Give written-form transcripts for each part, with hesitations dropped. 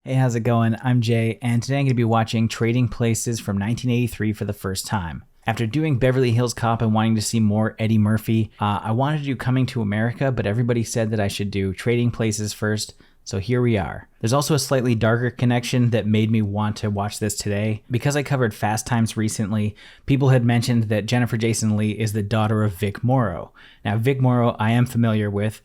Hey, how's it going? I'm Jay, and today I'm going to be watching Trading Places from 1983 for the first time. After doing Beverly Hills Cop and wanting to see more Eddie Murphy, I wanted to do Coming to America, but everybody said that I should do Trading Places first, so here we are. There's also a slightly darker connection that made me want to watch this today. Because I covered Fast Times recently, people had mentioned that Jennifer Jason Leigh is the daughter of Vic Morrow. Now, Vic Morrow I am familiar with,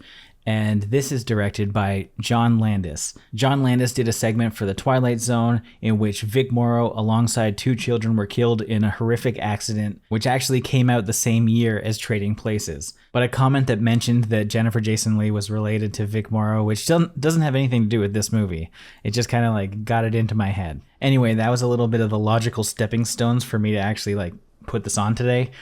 and this is directed by John Landis. John Landis did a segment for The Twilight Zone in which Vic Morrow alongside two children were killed in a horrific accident, which actually came out the same year as Trading Places. But a comment that mentioned that Jennifer Jason Leigh was related to Vic Morrow, which doesn't have anything to do with this movie. It just kind of like got it into my head. Anyway, that was a little bit of the logical stepping stones for me to actually put this on today.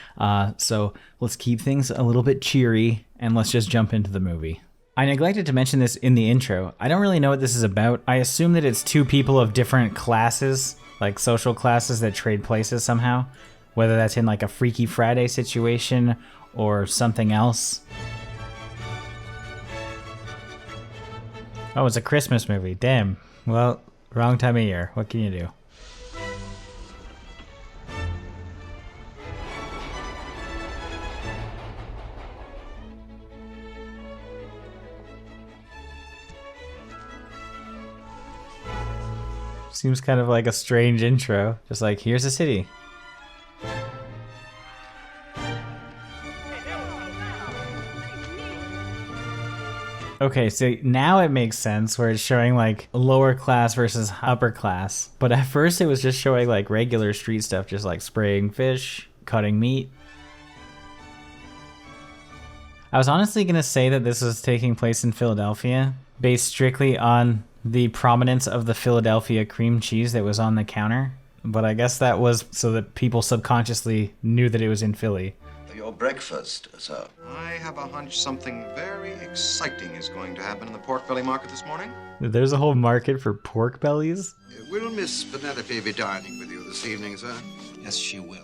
So let's keep things a little bit cheery and let's just jump into the movie. I neglected to mention this in the intro. I don't really know what this is about. I assume that it's two people of different classes, like social classes, that trade places somehow. Whether that's in like a Freaky Friday situation or something else. Oh, it's a Christmas movie. Damn. Well, wrong time of year. What can you do? Seems kind of like a strange intro. Just like, here's a city. Okay, so now it makes sense where it's showing like lower class versus upper class. But at first it was just showing like regular street stuff, just like spraying fish, cutting meat. I was honestly gonna say that this was taking place in Philadelphia, based strictly on the prominence of the Philadelphia cream cheese that was on the counter, but I guess that was so that people subconsciously knew that it was in Philly. Your breakfast, sir. I have a hunch something very exciting is going to happen in the pork belly market this morning. There's a whole market for pork bellies? Will Miss Penelope be dining with you this evening, sir? Yes, she will.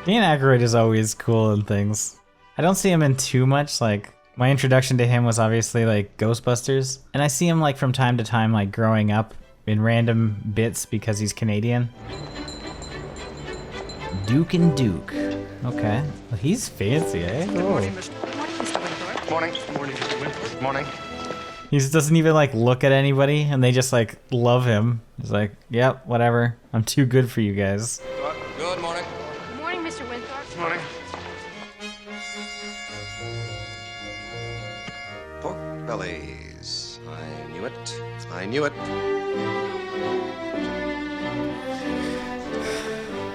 Dan Aykroyd is always cool in things. I don't see him in too much, like my introduction to him was obviously like Ghostbusters, and I see him like from time to time like growing up in random bits because he's Canadian. Duke and Duke. Okay. Well, he's fancy, eh? Good morning, Mr. Winthrop. Morning. Morning, Mr. Winthrop. Morning. He just doesn't even like look at anybody and they just like love him. He's like, yep, whatever. I'm too good for you guys. Good morning. Good morning, Mr. Winthrop. Morning. Pork bellies. I knew it. I knew it.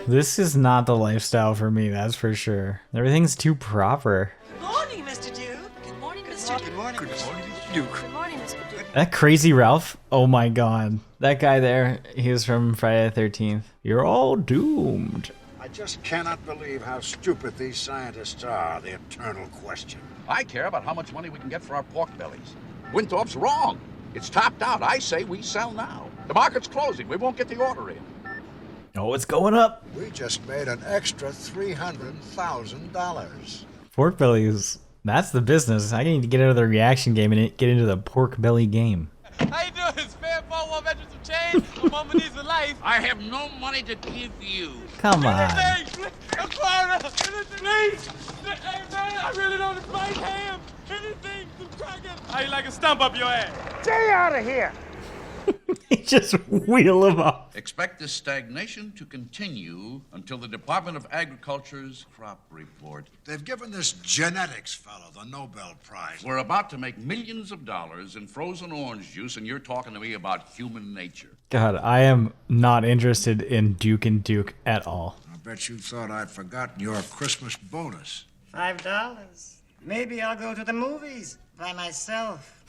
This is not the lifestyle for me, that's for sure. Everything's too proper. Good morning, Mr. Duke. Good morning, Mr. Duke. Good morning, Mr. Duke. Good morning, Mr. Duke. That Crazy Ralph? Oh my god. That guy there, he was from Friday the 13th. You're all doomed. I just cannot believe how stupid these scientists are. The eternal question. I care about how much money we can get for our pork bellies. Winthrop's wrong. It's topped out. I say we sell now. The market's closing. We won't get the order in. Oh, it's going up. We just made an extra $300,000. Pork bellies, that's the business. I need to get out of the reaction game and get into the pork belly game. How you doing? Spare 4-1 veterans of change. My mama needs a life. I have no money to give you. Come on. Anything! A quarter! Please! Hey, man, I really don't fight ham! Anything! Some crackers! How you like a stump up your ass? Stay out of here! He just wheel him off. Expect this stagnation to continue until the Department of Agriculture's crop report. They've given this genetics fellow the Nobel Prize. We're about to make millions of dollars in frozen orange juice, and you're talking to me about human nature. God, I am not interested in Duke and Duke at all. I bet you thought I'd forgotten your Christmas bonus. $5. Maybe I'll go to the movies by myself.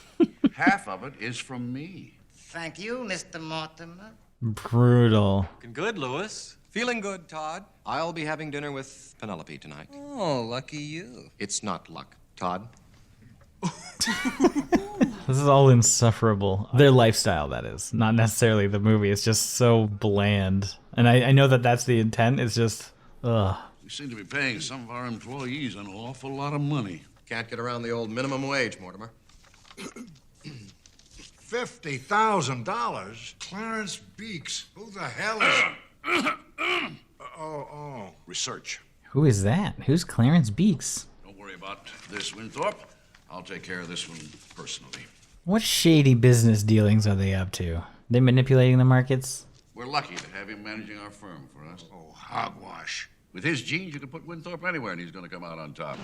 Half of it is from me. Thank you, Mr. Mortimer. Brutal. Looking good, Louis. Feeling good, Todd. I'll be having dinner with Penelope tonight. Oh, lucky you. It's not luck, Todd. This is all insufferable. Their lifestyle, that is. Not necessarily the movie. It's just so bland. And I know that that's the intent. It's just, ugh. We seem to be paying some of our employees an awful lot of money. Can't get around the old minimum wage, Mortimer. $50,000? Clarence Beeks. Who the hell is... Research. Who is that? Who's Clarence Beeks? Don't worry about this, Winthorpe. I'll take care of this one personally. What shady business dealings are they up to? They manipulating the markets? We're lucky to have him managing our firm for us. Oh, hogwash. With his genes, you can put Winthorpe anywhere and he's going to come out on top.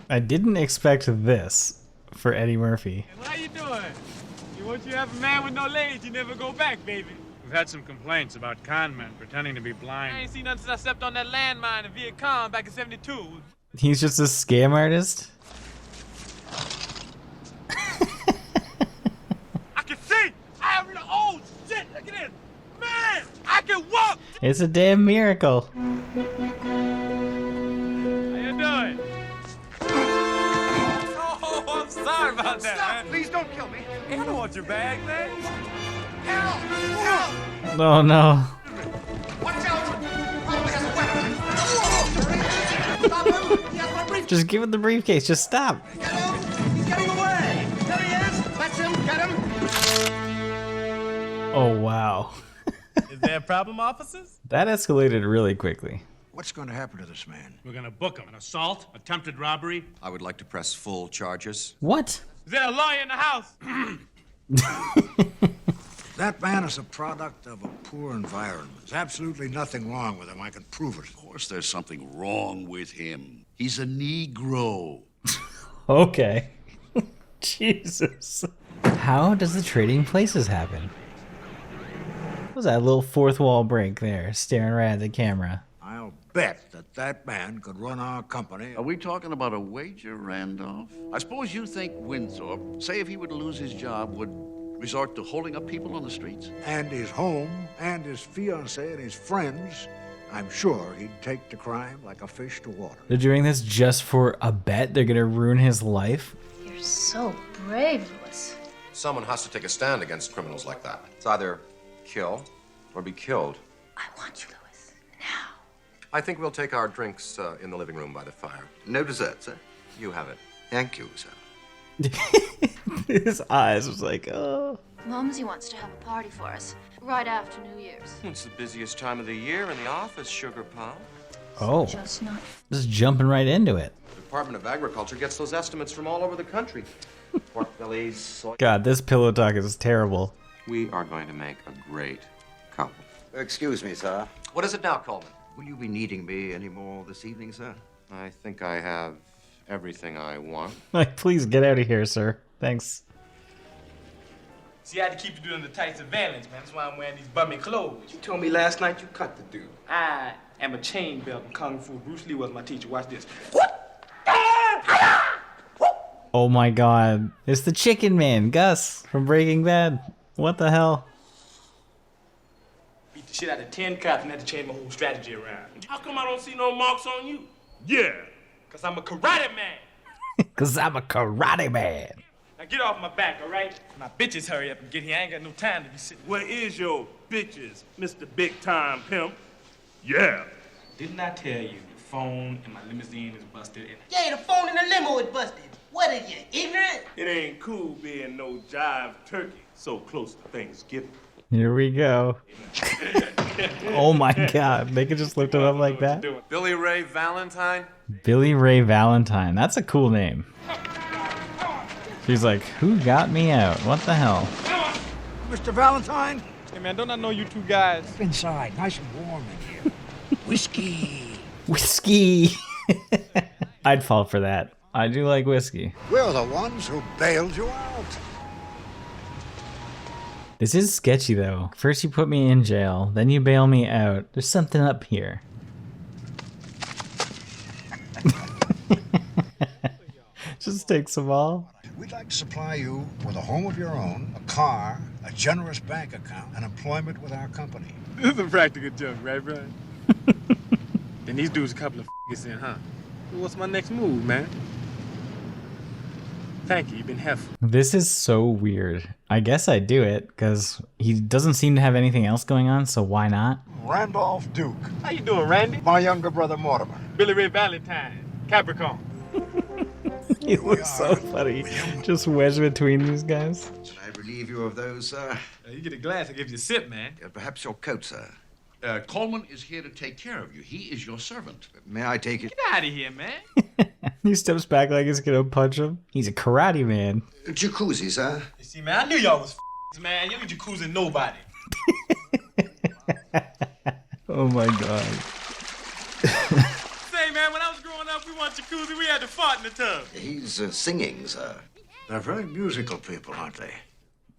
I didn't expect this for Eddie Murphy. How you doing? Once you have a man with no legs, you never go back, baby. We've had some complaints about con men pretending to be blind. I ain't seen nothing since I stepped on that landmine in Viet Cong back in '72. He's just a scam artist? I can see! I have no... Oh, shit! Look at this! Man! I can walk! It's a damn miracle. How you doing? Oh, I'm sorry about that, Stop! man. Please don't kill me. Hey, I don't want your bag, man. Help! Help! Oh no. Watch out! Probably has a weapon. Stop him! He has my briefcase. Just give it the briefcase. Just stop. Get him! He's getting away! There he is! That's him! Get him! Oh wow. Is there a problem, officers? That escalated really quickly. What's going to happen to this man? We're gonna book him. An assault, attempted robbery. I would like to press full charges. What? Is there a lawyer in the house? That man is a product of a poor environment. There's absolutely nothing wrong with him. I can prove it. Of course, there's something wrong with him. He's a Negro. Okay. Jesus. How does the trading places happen? What was that little fourth wall break there, staring right at the camera? I'll bet that that man could run our company. Are we talking about a wager, Randolph? I suppose you think Winthorpe, say if he were to lose his job, would resort to holding up people on the streets? And his home, and his fiancée, and his friends. I'm sure he'd take the crime like a fish to water. They're doing this just for a bet? They're gonna ruin his life? You're so brave, Louis. Someone has to take a stand against criminals like that. It's either kill or be killed. I want you, Louis. Now. I think we'll take our drinks in the living room by the fire. No dessert, sir. You have it. Thank you, sir. His eyes was like, oh. Mumsy wants to have a party for us right after New Year's. It's the busiest time of the year in the office, Sugar Pal. Oh. Just not. Just jumping right into it. The Department of Agriculture gets those estimates from all over the country. Pork bellies, soy... God, this pillow talk is terrible. We are going to make a great couple. Excuse me, sir. What is it now, Coleman? Will you be needing me any more this evening, sir? I think I have everything I want. Like, please get out of here, sir. Thanks. See, I had to keep you doing the tight surveillance, man. That's why I'm wearing these bummy clothes. You told me last night you cut the dude. I am a chain belt in Kung Fu. Bruce Lee was my teacher. Watch this. Oh my god. It's the Chicken Man, Gus, from Breaking Bad. What the hell? Beat the shit out of 10 cops and had to change my whole strategy around. How come I don't see no marks on you? Yeah. Because I'm a karate man. Cause I'm a karate man. Now get off my back, all right? My bitches hurry up and get here. I ain't got no time to be sitting. Where is your bitches, Mr. Big Time Pimp? Yeah. Didn't I tell you the phone in my limousine is busted? And Yeah, the phone in the limo is busted. What are you, ignorant? It ain't cool being no jive turkey so close to Thanksgiving. Here we go. Oh my god. They could just lift him up like that? Billy Ray Valentine? Billy Ray Valentine. That's a cool name. She's like, who got me out? What the hell? Mr. Valentine? Hey, man, don't I know you two guys? Step inside. Nice and warm in here. Whiskey. Whiskey. I'd fall for that. I do like whiskey. We're the ones who bailed you out. This is sketchy though. First you put me in jail, then you bail me out. There's something up here. Just takes them all. We'd like to supply you with a home of your own, a car, a generous bank account, and employment with our company. This is a practical joke, right, Brian? Then these dudes a couple of f***ers in, huh? What's my next move, man? Thank you, you've been helpful. This is so weird. I guess I'd do it, because he doesn't seem to have anything else going on, so why not? Randolph Duke. How you doing, Randy? My younger brother, Mortimer. Billy Ray Valentine, Capricorn. He looks so funny. Just wedged between these guys. Should I relieve you of those, sir? You get a glass, I give you a sip, man. Perhaps your coat, sir. Coleman is here to take care of you. He is your servant. May I take it? Get out of here, man. He steps back like he's gonna punch him. He's a karate man. Jacuzzi, sir. You see, man, I knew y'all was man. You ain't jacuzzi nobody. Oh my god. Say, man, when I was growing up, we want jacuzzi. We had to fart in the tub. He's singing, sir. They're very musical people, aren't they?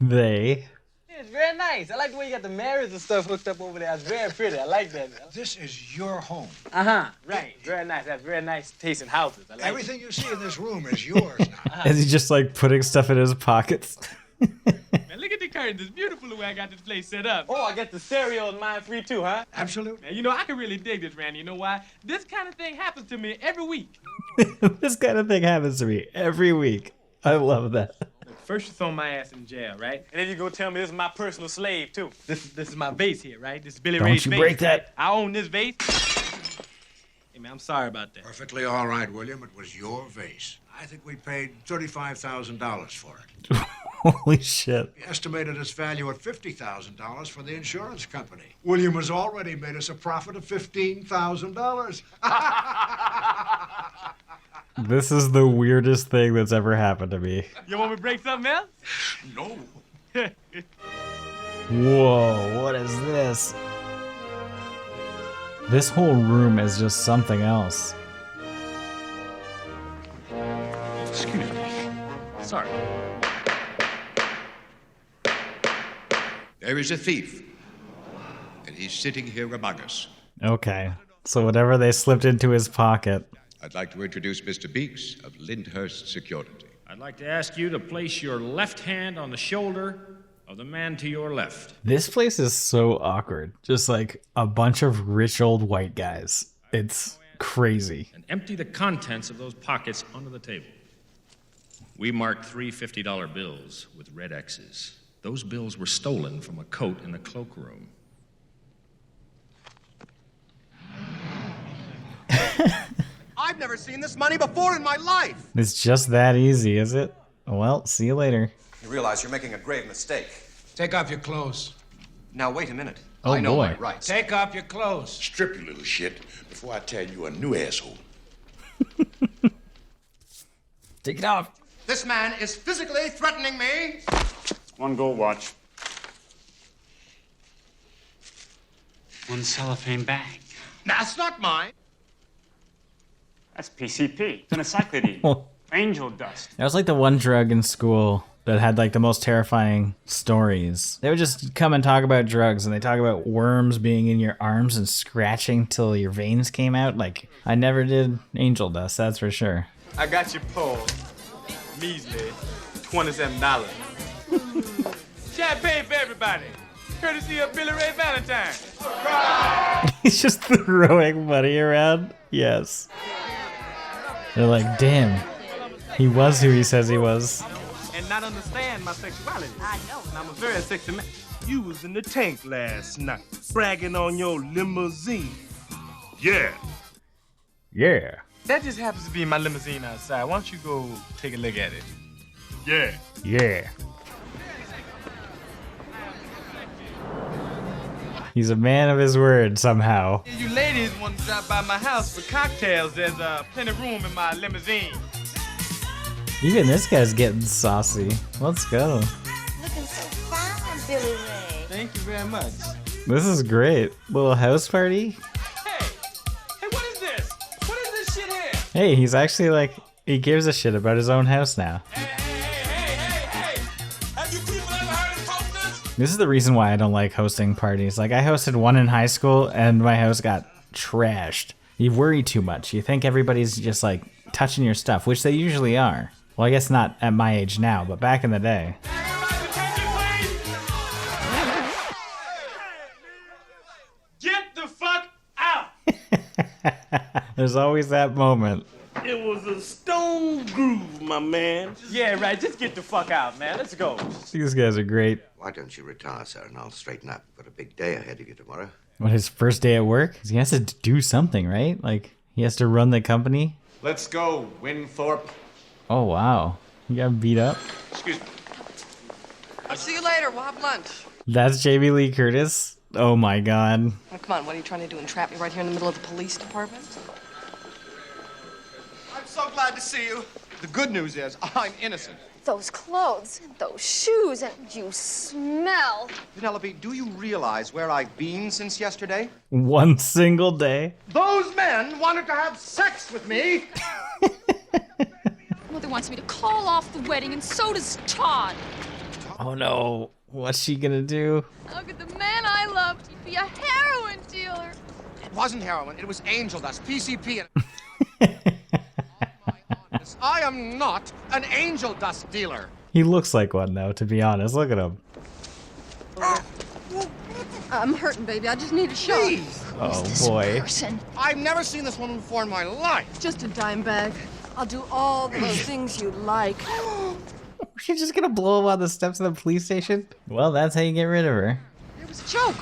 They. Yeah, it's very nice. I like the way you got the mirrors and stuff hooked up over there. It's very pretty. I like that. This is your home. Right. Very nice. That's very nice taste in houses. I like Everything you see in this room is yours now. Is he just like putting stuff in his pockets? Man, look at the curtains. It's beautiful the way I got this place set up. Oh, I get the stereo in mine free too, huh? Absolutely. Man, you know, I can really dig this, Randy. You know why? This kind of thing happens to me every week. This kind of thing happens to me every week. I love that. First you throw my ass in jail, right? And then you go tell me this is my personal slave too. This is my vase here, right? This is Billy Don't Ray's you vase. break that. Right? I own this vase. Hey, man, I'm sorry about that. Perfectly all right, William. It was your vase. I think we paid $35,000 for it. Holy shit. We estimated its value at $50,000 for the insurance company. William has already made us a profit of $15,000. This is the weirdest thing that's ever happened to me. You want me to break something else? No. Whoa, what is this? This whole room is just something else. Excuse me. Sorry. There is a thief, and he's sitting here among us. Okay, so whatever they slipped into his pocket. I'd like to introduce Mr. Beeks of Lyndhurst Security. I'd like to ask you to place your left hand on the shoulder of the man to your left. This place is so awkward. Just like a bunch of rich old white guys. It's crazy. And empty the contents of those pockets onto the table. We marked 3 $50 bills with red X's. Those bills were stolen from a coat in the cloakroom. I've never seen this money before in my life. It's just that easy, is it? Well, see you later. You realize you're making a grave mistake. Take off your clothes. Now, wait a minute. Oh, I know boy. my rights. Take off your clothes. Strip, you little shit, before I tell you a new asshole. Take it off. This man is physically threatening me. One gold watch. One cellophane bag. That's not mine. That's PCP. It's an encyclopedia. Angel dust. That was like the one drug in school that had like the most terrifying stories. They would just come and talk about drugs, and they talk about worms being in your arms and scratching till your veins came out. Like, I never did angel dust, that's for sure. I got you, Paul. Measly $27. Champagne for everybody. Courtesy of Billy Ray Valentine. He's just throwing money around. Yes. They're like, damn, he was who he says he was. And not understand my sexuality. I know. And I'm a very sexy man. You was in the tank last night, bragging on your limousine. Yeah. Yeah. That just happens to be my limousine outside. Why don't you go take a look at it? Yeah. Yeah. He's a man of his word somehow. If you ladies want to drop by my house for cocktails, there's plenty of room in my limousine. Even this guy's getting saucy. Let's go. Looking so fine, Billy Ray. Thank you very much. This is great. Little house party. Hey, what is this? What is this shit here? Hey, he's actually like, he gives a shit about his own house now. Have you people ever heard of coasters? This is the reason why I don't like hosting parties. Like, I hosted one in high school and my house got trashed. You worry too much. You think everybody's just like touching your stuff, which they usually are. Well, I guess not at my age now, but back in the day. Get the fuck out! There's always that moment. It was a stone groove, my man. Yeah, right. Just get the fuck out, man. Let's go. These guys are great. Why don't you retire, sir, and I'll straighten up. Got a big day ahead of you tomorrow. What, his first day at work? He has to do something, right? Like, he has to run the company. Let's go, Winthorpe. Oh, wow. You got beat up? Excuse me. I'll see you later. We'll have lunch. That's Jamie Lee Curtis? Oh my god. Oh, come on, what are you trying to do? Entrap me right here in the middle of the police department? I'm so glad to see you. The good news is I'm innocent. Those clothes, and those shoes, and you smell. Penelope, do you realize where I've been since yesterday? One single day. Those men wanted to have sex with me. Mother wants me to call off the wedding, and so does Todd. Oh no. What's she gonna do? How could the man I loved be a heroin dealer? It wasn't heroin. It was angel dust, PCP. I am not an angel dust dealer. He looks like one though, to be honest. Look at him. I'm hurting, baby. I just need a shot. Please. Oh boy. I've never seen this woman before in my life. Just a dime bag. I'll do all those things you like. She's just gonna blow him on the steps of the police station? Well, that's how you get rid of her. It was a joke.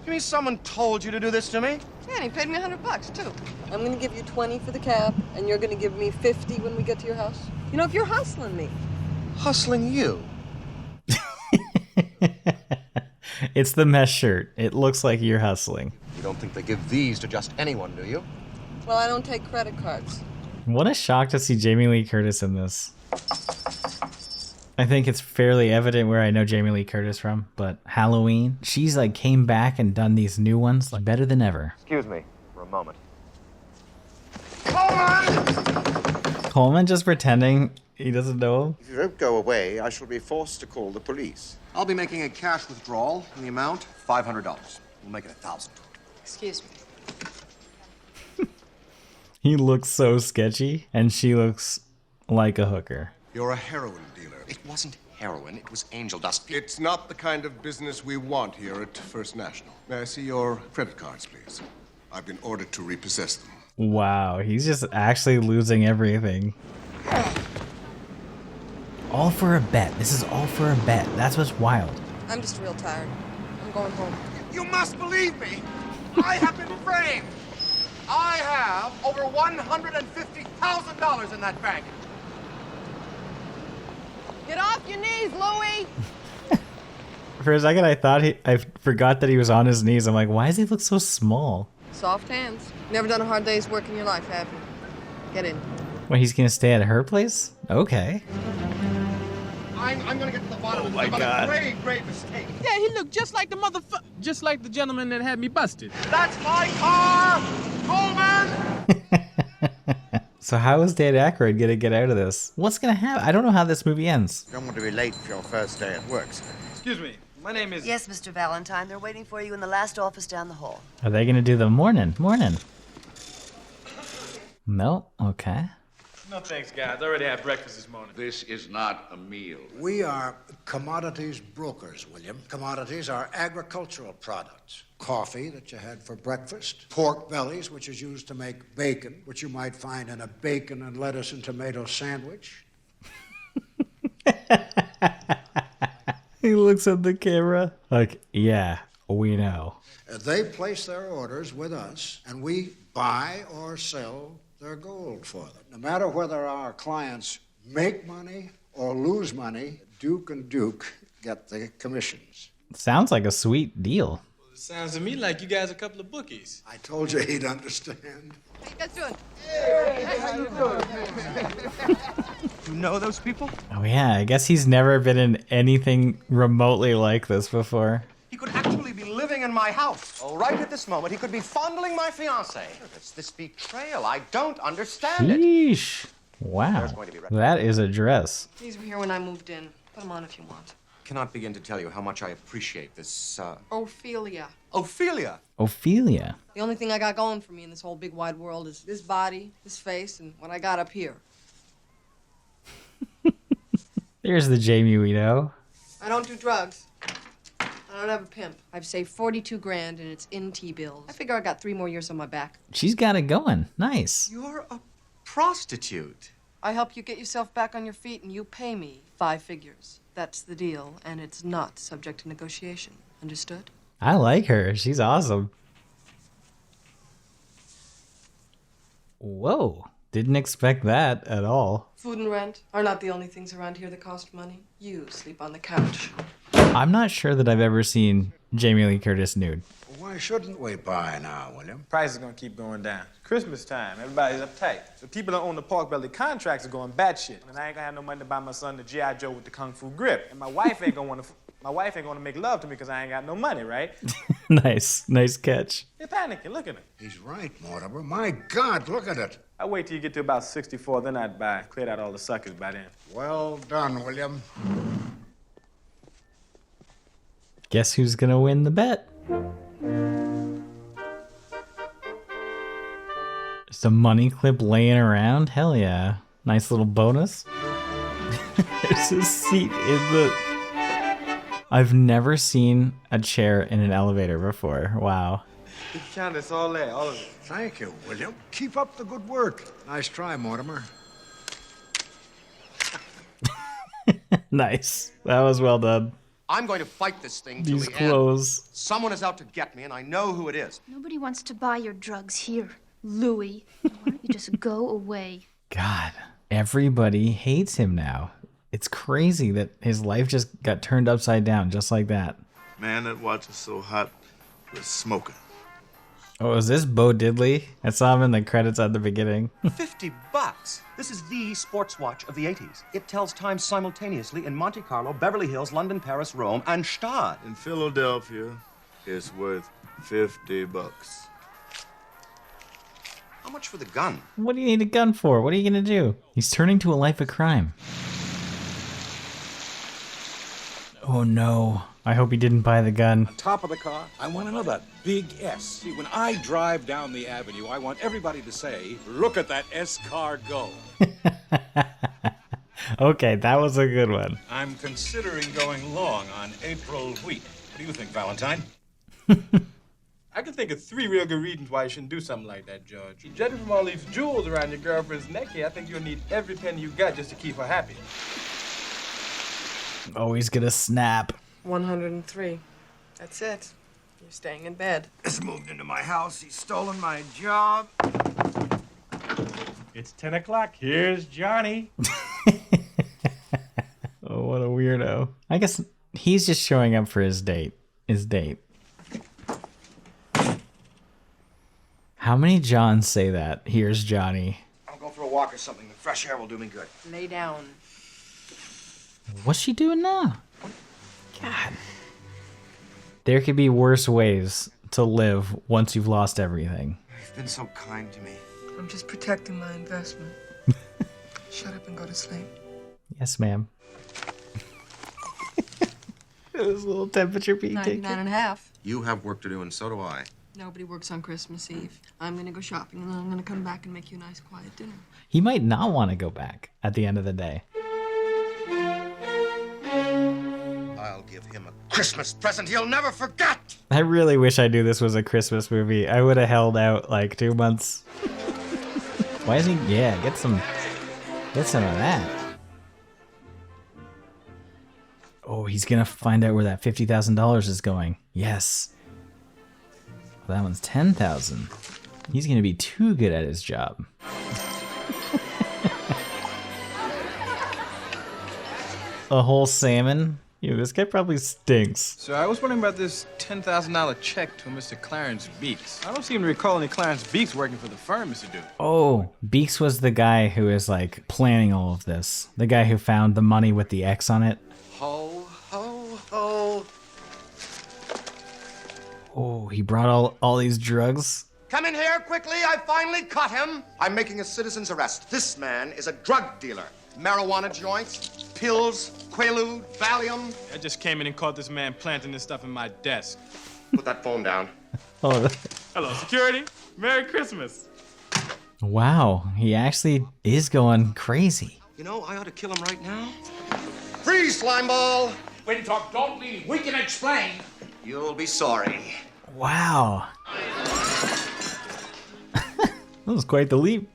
You mean someone told you to do this to me? Yeah, and he paid me $100 too. I'm gonna give you 20 for the cab, and you're gonna give me 50 when we get to your house. You know, if you're hustling me. Hustling you? It's the mesh shirt. It looks like you're hustling. You don't think they give these to just anyone, do you? Well, I don't take credit cards. What a shock to see Jamie Lee Curtis in this. I think it's fairly evident where I know Jamie Lee Curtis from, but Halloween, she's like came back and done these new ones like better than ever. Excuse me for a moment. Coleman just pretending he doesn't know him. If you don't go away, I shall be forced to call the police. I'll be making a cash withdrawal in the amount $500. We'll make it $1,000. Excuse me. He looks so sketchy, and she looks like a hooker. You're a heroin dealer. It wasn't heroin, it was angel dust. It's not the kind of business we want here at First National. May I see your credit cards, please? I've been ordered to repossess them. Wow, he's just actually losing everything. All for a bet. This is all for a bet. That's what's wild. I'm just real tired. I'm going home. You must believe me. I have been framed. I have over $150,000 in that bank. Get off your knees, Louie! For a second, I forgot that he was on his knees. I'm like, why does he look so small? Soft hands. Never done a hard day's work in your life, have you? Get in. Well, he's gonna stay at her place? Okay. I'm gonna get to the bottom of my this. God. A great mistake. Yeah, he looked just like the just like the gentleman that had me busted. That's my car, Coleman. So how is Dan Aykroyd gonna get out of this? What's gonna happen? I don't know how this movie ends. You don't want to be late for your first day at work, sir. Excuse me. My name is... Yes, Mr. Valentine. They're waiting for you in the last office down the hall. Are they gonna do the morning? No? Okay. No thanks, guys. I already had breakfast this morning. This is not a meal. We are commodities brokers, William. Commodities are agricultural products. Coffee that you had for breakfast, pork bellies, which is used to make bacon, which you might find in a bacon and lettuce and tomato sandwich. He looks at the camera like, yeah, we know. They place their orders with us, and we buy or sell their gold for them. No matter whether our clients make money or lose money, Duke and Duke get the commissions. Sounds like a sweet deal. Well, it sounds to me like you guys are a couple of bookies. I told you he'd understand. How you guys doing? Hey, how you doing? You know those people? Oh yeah, I guess he's never been in anything remotely like this before. He could actually be living in my house. Oh, right at this moment, he could be fondling my fiancée. It's this betrayal. I don't understand it. Sheesh. Wow. That is a dress. These were here when I moved in. Put them on if you want. Cannot begin to tell you how much I appreciate this, Ophelia. Ophelia? Ophelia. The only thing I got going for me in this whole big wide world is this body, this face, and what I got up here. There's the Jamie we know. I don't do drugs. I don't have a pimp. I've saved 42 grand and it's in T-bills. I figure I got 3 more years on my back. She's got it going. Nice. You're a prostitute. I help you get yourself back on your feet and you pay me 5 figures. That's the deal, and it's not subject to negotiation. Understood? I like her. She's awesome. Whoa. Didn't expect that at all. Food and rent are not the only things around here that cost money. You sleep on the couch. I'm not sure that I've ever seen Jamie Lee Curtis nude. Why shouldn't we buy now, William? Price is gonna keep going down. Christmas time, everybody's uptight. The people that own the pork belly contracts are going batshit. And I ain't gonna have no money to buy my son the G.I. Joe with the Kung Fu grip. And my wife ain't gonna make love to me because I ain't got no money, right? Nice catch. You're panicking, look at it. He's right, Mortimer. My God, look at it. I wait till you get to about 64, then I'd buy. Cleared out all the suckers by then. Well done, William. Guess who's gonna win the bet? Just a money clip laying around? Hell yeah. Nice little bonus. There's a seat in the... I've never seen a chair in an elevator before. Wow. You can count this all there, all of it. Thank you, William. Keep up the good work. Nice try, Mortimer. Nice. That was well done. I'm going to fight this thing till These the clothes. end. Someone is out to get me, and I know who it is. Nobody wants to buy your drugs here, Louis. Why don't you just go away? God, everybody hates him now. It's crazy that his life just got turned upside down just like that. Man, that watch is so hot, it's smoking. Oh, is this Bo Diddley? I saw him in the credits at the beginning. $50. This is the sports watch of the 80s. It tells time simultaneously in Monte Carlo, Beverly Hills, London, Paris, Rome, and Stade. In Philadelphia, it's worth $50. How much for the gun? What do you need a gun for? What are you gonna do? He's turning to a life of crime. Oh no. I hope he didn't buy the gun. On top of the car, I want to know that big S. See, when I drive down the avenue, I want everybody to say, look at that S car go. Okay, that was a good one. I'm considering going long on April wheat. What do you think, Valentine? I can think of 3 real good reasons why you shouldn't do something like that, George. Judging from all these jewels around your girlfriend's neck here, I think you'll need every penny you got just to keep her happy. Oh, he's gonna snap. 103. That's it. You're staying in bed. He's moved into my house. He's stolen my job. It's 10 o'clock. Here's Johnny. Oh, what a weirdo. I guess he's just showing up for his date. How many Johns say that? Here's Johnny. I'll go for a walk or something. The fresh air will do me good. Lay down. What's she doing now? God. There could be worse ways to live once you've lost everything. You've been so kind to me. I'm just protecting my investment. Shut up and go to sleep. Yes, ma'am. This little temperature being taken. 99.5. You have work to do, and so do I. Nobody works on Christmas Eve. I'm gonna go shopping, and then I'm gonna come back and make you a nice, quiet dinner. He might not want to go back at the end of the day. I'll give him a Christmas present he'll never forget. I really wish I knew this was a Christmas movie. I would have held out like 2 months. Why isn't he? Yeah, get some of that. Oh, he's gonna find out where that $50,000 is going. Yes. Well, that one's 10,000. He's gonna be too good at his job. A whole salmon? This guy probably stinks. So I was wondering about this $10,000 check to Mr. Clarence Beeks. I don't seem to recall any Clarence Beeks working for the firm, Mr. Duke. Oh, Beeks was the guy who is like planning all of this. The guy who found the money with the X on it. Ho, ho, ho. Oh, he brought all these drugs. Come in here quickly. I finally caught him. I'm making a citizen's arrest. This man is a drug dealer. Marijuana joints, pills, Quaalude, Valium. I just came in and caught this man planting this stuff in my desk. Put that phone down. Oh. Hello, security. Merry Christmas. Wow, he actually is going crazy. You know, I ought to kill him right now. Freeze, slimeball! Wait and talk, don't leave. We can explain. You'll be sorry. Wow. That was quite the leap.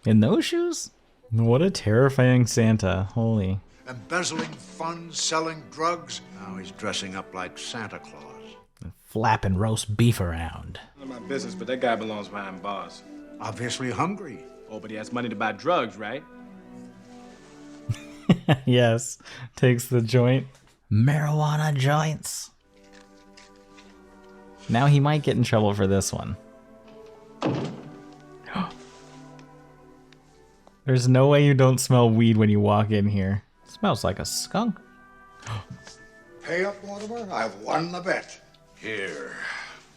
In those shoes? What a terrifying Santa. Holy. Embezzling funds, selling drugs. Now he's dressing up like Santa Claus. Flapping roast beef around. None of my business, but that guy belongs behind bars. Obviously hungry. Oh, but he has money to buy drugs, right? Yes. Takes the joint. Marijuana joints. Now he might get in trouble for this one. There's no way you don't smell weed when you walk in here. It smells like a skunk. Pay up, Mortimer. I've won the bet. Here,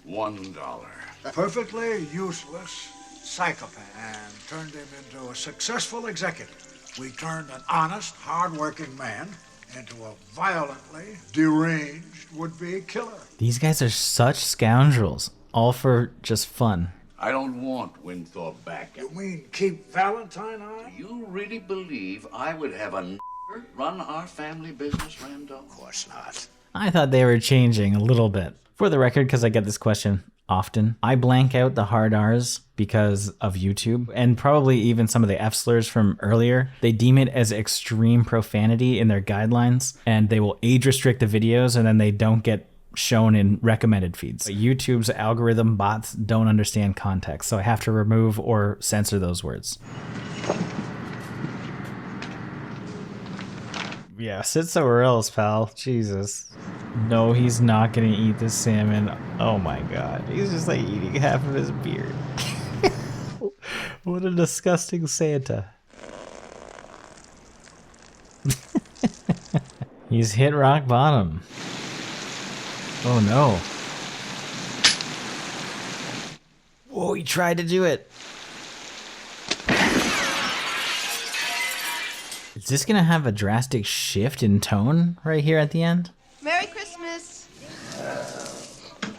$1. Perfectly useless psychopath and turned him into a successful executive. We turned an honest, hard-working man into a violently deranged would-be killer. These guys are such scoundrels. All for just fun. I don't want Winthorpe back. You mean keep Valentine on? Do you really believe I would have a run our family business, Randall? Of course not. I thought they were changing a little bit. For the record, because I get this question often, I blank out the hard R's because of YouTube and probably even some of the F slurs from earlier. They deem it as extreme profanity in their guidelines and they will age restrict the videos and then they don't get shown in recommended feeds. But YouTube's algorithm bots don't understand context, so I have to remove or censor those words. Yeah, sit somewhere else, pal. Jesus. No, he's not gonna eat the salmon. Oh my god. He's just like eating half of his beard. What a disgusting Santa. He's hit rock bottom. Oh no. Whoa, he tried to do it. Is this gonna have a drastic shift in tone right here at the end? Merry Christmas.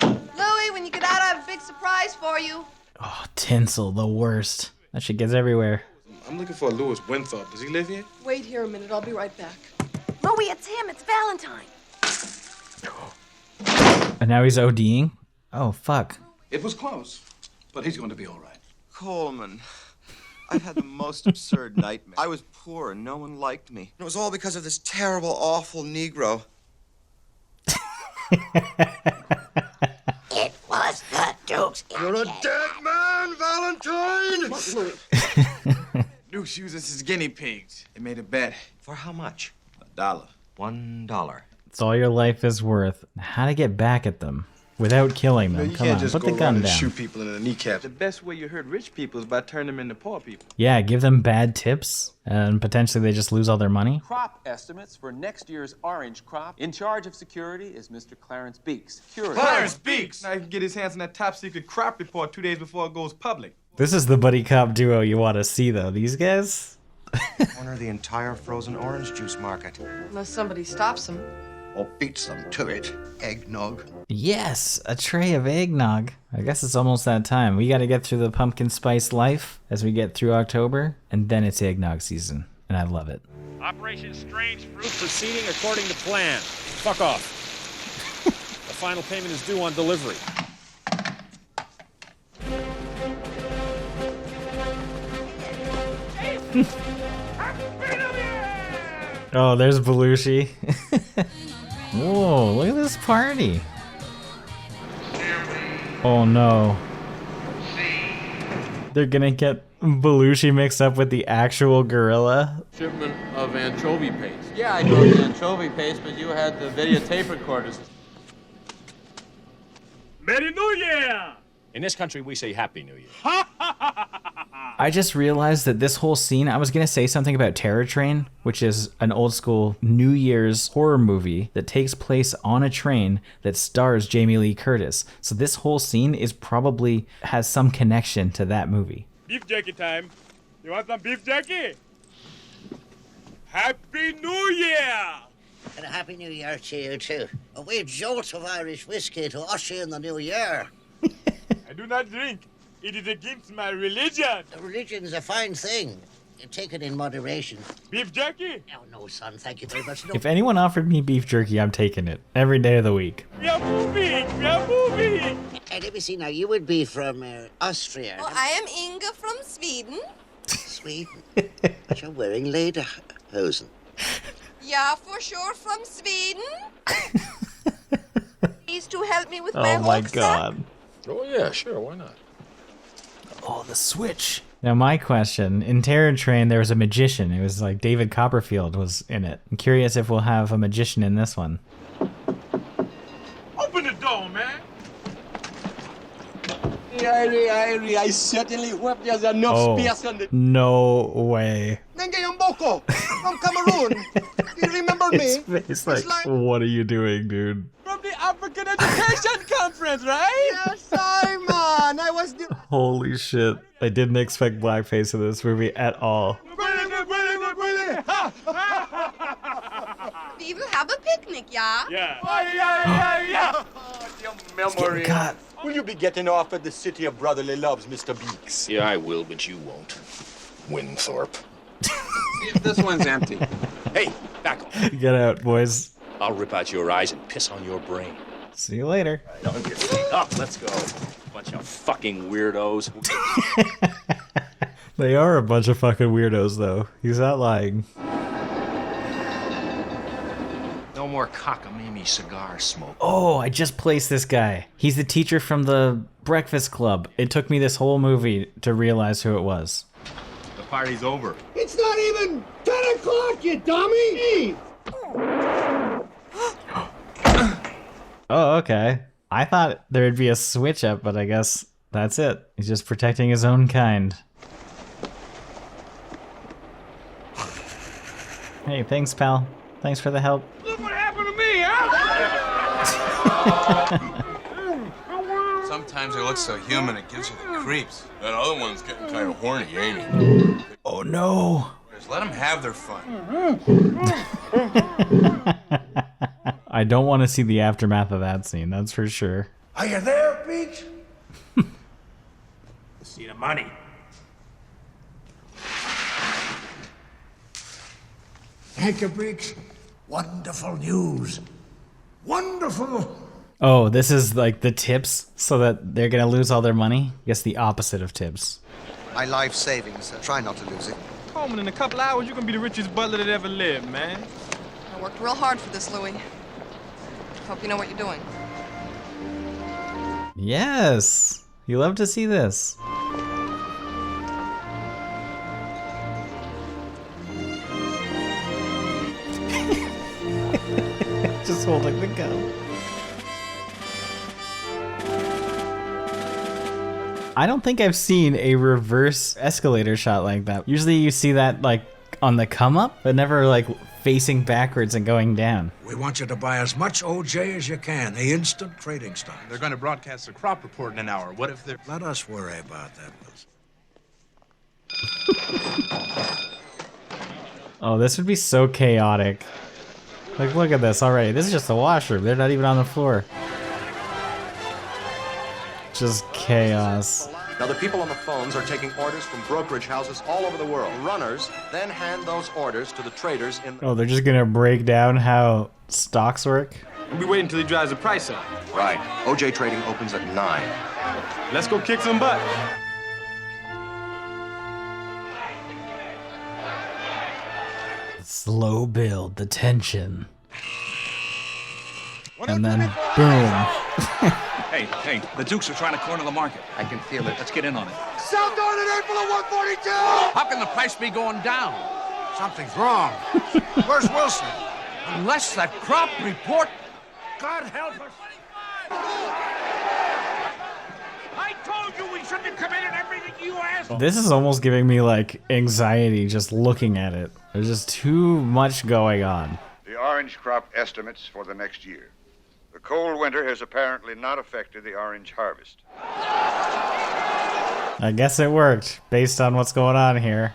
Louie, when you get out, I have a big surprise for you. Oh, tinsel, the worst. That shit gets everywhere. I'm looking for Louis Winthorpe. Does he live here? Wait here a minute. I'll be right back. Louie, it's him. It's Valentine. And now he's ODing? Oh, fuck. It was close, but he's going to be all right. Coleman, I've had the most absurd nightmare. I was poor and no one liked me. It was all because of this terrible, awful Negro. It was the Duke's. You're a dead man, Valentine! Duke uses his guinea pigs. They made a bet. For how much? $1. $1. It's all your life is worth. How to get back at them without killing them. You Come can't on, just put go the gun around and down. shoot people in the kneecap. The best way you hurt rich people is by turning them into poor people. Yeah, give them bad tips and potentially they just lose all their money. Crop estimates for next year's orange crop. In charge of security is Mr. Clarence Beeks. Security. Clarence Beeks! Now he can get his hands on that top secret crop report 2 days before it goes public. This is the buddy cop duo you want to see though. These guys? Corner the entire frozen orange juice market. Unless somebody stops him. Or beats them to it. Eggnog. Yes, a tray of eggnog. I guess it's almost that time. We got to get through the pumpkin spice life as we get through October, and then it's eggnog season, and I love it. Operation Strange Fruit proceeding according to plan. Fuck off. The final payment is due on delivery. Oh, there's Belushi. Whoa, look at this party. Oh no. They're gonna get Belushi mixed up with the actual gorilla. Shipment of anchovy paste. Yeah, I drove the anchovy paste, but you had the videotape recorders. Merry New Year! In this country, we say Happy New Year. I just realized that this whole scene, I was going to say something about Terror Train, which is an old school New Year's horror movie that takes place on a train that stars Jamie Lee Curtis. So this whole scene is probably has some connection to that movie. Beef jerky time. You want some beef jerky? Happy New Year! And a Happy New Year to you, too. A wee jolt of Irish whiskey to usher in the new year. I do not drink. It is against my religion. The religion is a fine thing. You take it in moderation. Beef jerky? Oh, no, son, thank you very much. No. If anyone offered me beef jerky, I'm taking it every day of the week. We are moving. We are moving. Hey, let me see now. You would be from Austria. Oh, I am Inga from Sweden. Sweden? But you're wearing lederhosen. Yeah, for sure, from Sweden. Please to help me with my Oh my rucksack. god. Oh, yeah, sure, why not? Oh, the switch. Now my question, in Terror Train there was a magician. It was like David Copperfield was in it. I'm curious if we'll have a magician in this one. Open the door, man. I certainly hope there's enough space on the... No way. Nenge Mboko from Cameroon. You remember me? It's like, what are you doing, dude? From the African Education Conference, right? Yes, Simon. I was the... Holy shit. I didn't expect blackface in this movie at all. We will have a picnic, yeah? Yeah. Memory. Cut. Will you be getting off at the City of Brotherly Loves, Mr. Beeks? Yeah, I will, but you won't. Winthorpe. This one's empty. Hey, back off. Get out, boys. I'll rip out your eyes and piss on your brain. See you later. No, up, let's go. Bunch of fucking weirdos. They are a bunch of fucking weirdos, though. He's not lying. No more cockamamie cigar smoke. Oh, I just placed this guy. He's the teacher from the Breakfast Club. It took me this whole movie to realize who it was. The party's over. It's not even 10 o'clock, you dummy! Oh, okay. I thought there'd be a switch up, but I guess that's it. He's just protecting his own kind. Hey, thanks, pal. Thanks for the help. Look what happened to me, huh? Sometimes it looks so human it gives you the creeps. That other one's getting kind of horny, ain't he? Oh, no. Just let them have their fun. I don't want to see the aftermath of that scene, that's for sure. Are you there, Beach? See the money. Thank you, Beach. Wonderful news. Wonderful. Oh, this is like the tips so that they're gonna lose all their money? I guess the opposite of tips. My life savings. Try not to lose it. Coleman, in a couple hours, you're gonna be the richest butler that ever lived, man. I worked real hard for this, Louis. Hope you know what you're doing. Yes. You love to see this. Just holding the gun. I don't think I've seen a reverse escalator shot like that. Usually you see that like on the come up, but never like facing backwards and going down. We want you to buy as much OJ as you can, the instant trading stock. They're going to broadcast a crop report in an hour. What if they're... Let us worry about that, Wilson. Oh, this would be so chaotic. Like, look at this already. This is just the washroom. They're not even on the floor. Just chaos. Now, the people on the phones are taking orders from brokerage houses all over the world. Runners then hand those orders to the traders in... Oh, they're just gonna break down how stocks work? We'll be waiting until he drives the price up. Right. OJ trading opens at 9. Let's go kick some butt. Slow build, the tension. And then, boom. Hey, the Dukes are trying to corner the market. I can feel it. Let's get in on it. Sell down at 8 for the 142! How can the price be going down? Something's wrong. Where's Wilson? Unless that crop report... God help us. I told you we shouldn't have committed everything you asked. This is almost giving me like anxiety just looking at it. There's just too much going on. The orange crop estimates for the next year. The cold winter has apparently not affected the orange harvest. I guess it worked, based on what's going on here.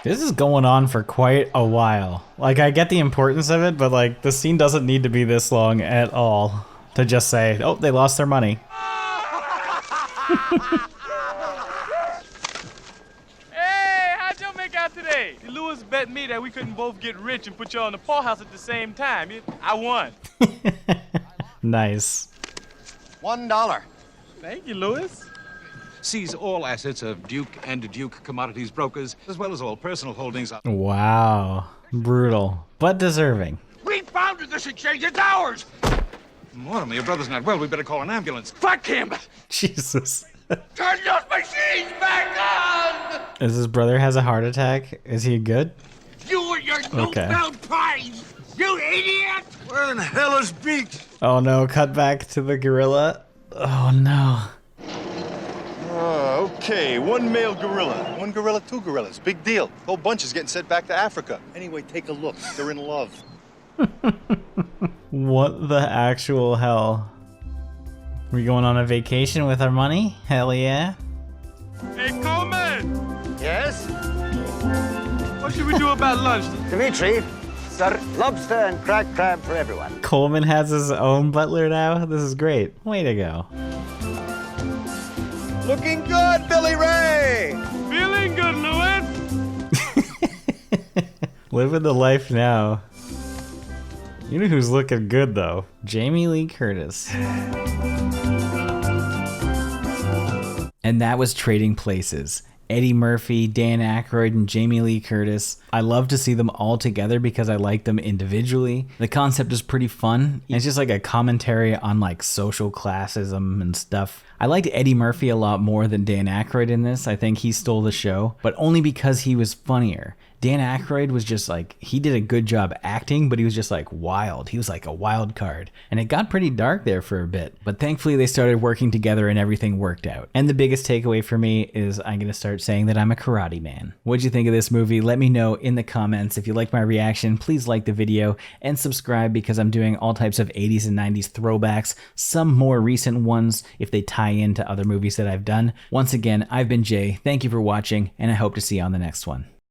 This is going on for quite a while. Like, I get the importance of it, but like, the scene doesn't need to be this long at all. To just say, oh, they lost their money. Hey, how'd y'all make out today? Lewis bet me that we couldn't both get rich and put y'all in the poorhouse at the same time. I won. Nice. $1. Thank you, Lewis. Seize all assets of Duke and Duke Commodities Brokers, as well as all personal holdings. Wow. Brutal, but deserving. We founded this exchange. It's ours. Mortimer, your brother's not well. We better call an ambulance. Fuck him! Jesus. Turn those machines back on! Is his brother has a heart attack? Is he good? You and your newfound prize! You idiot! Where in hell is Beaks? Oh no, cut back to the gorilla. Oh no. Okay, one male gorilla. One gorilla, two gorillas. Big deal. Whole bunch is getting sent back to Africa. Anyway, take a look. They're in love. What the actual hell? We going on a vacation with our money? Hell yeah. Hey, Coleman! Yes? What should we do about lunch? Dimitri, sir, lobster and cracked crab for everyone. Coleman has his own butler now? This is great. Way to go. Looking good, Billy Ray! Feeling good, Louis! Living the life now. You know who's looking good though? Jamie Lee Curtis. And that was Trading Places. Eddie Murphy, Dan Aykroyd, and Jamie Lee Curtis. I love to see them all together because I like them individually. The concept is pretty fun. It's just like a commentary on like social classism and stuff. I liked Eddie Murphy a lot more than Dan Aykroyd in this. I think he stole the show, but only because he was funnier. Dan Aykroyd was just like, he did a good job acting, but he was just like wild. He was like a wild card. And it got pretty dark there for a bit. But thankfully they started working together and everything worked out. And the biggest takeaway for me is I'm going to start saying that I'm a karate man. What'd you think of this movie? Let me know in the comments. If you liked my reaction, please like the video and subscribe because I'm doing all types of 80s and 90s throwbacks, some more recent ones if they tie into other movies that I've done. Once again, I've been Jay. Thank you for watching and I hope to see you on the next one.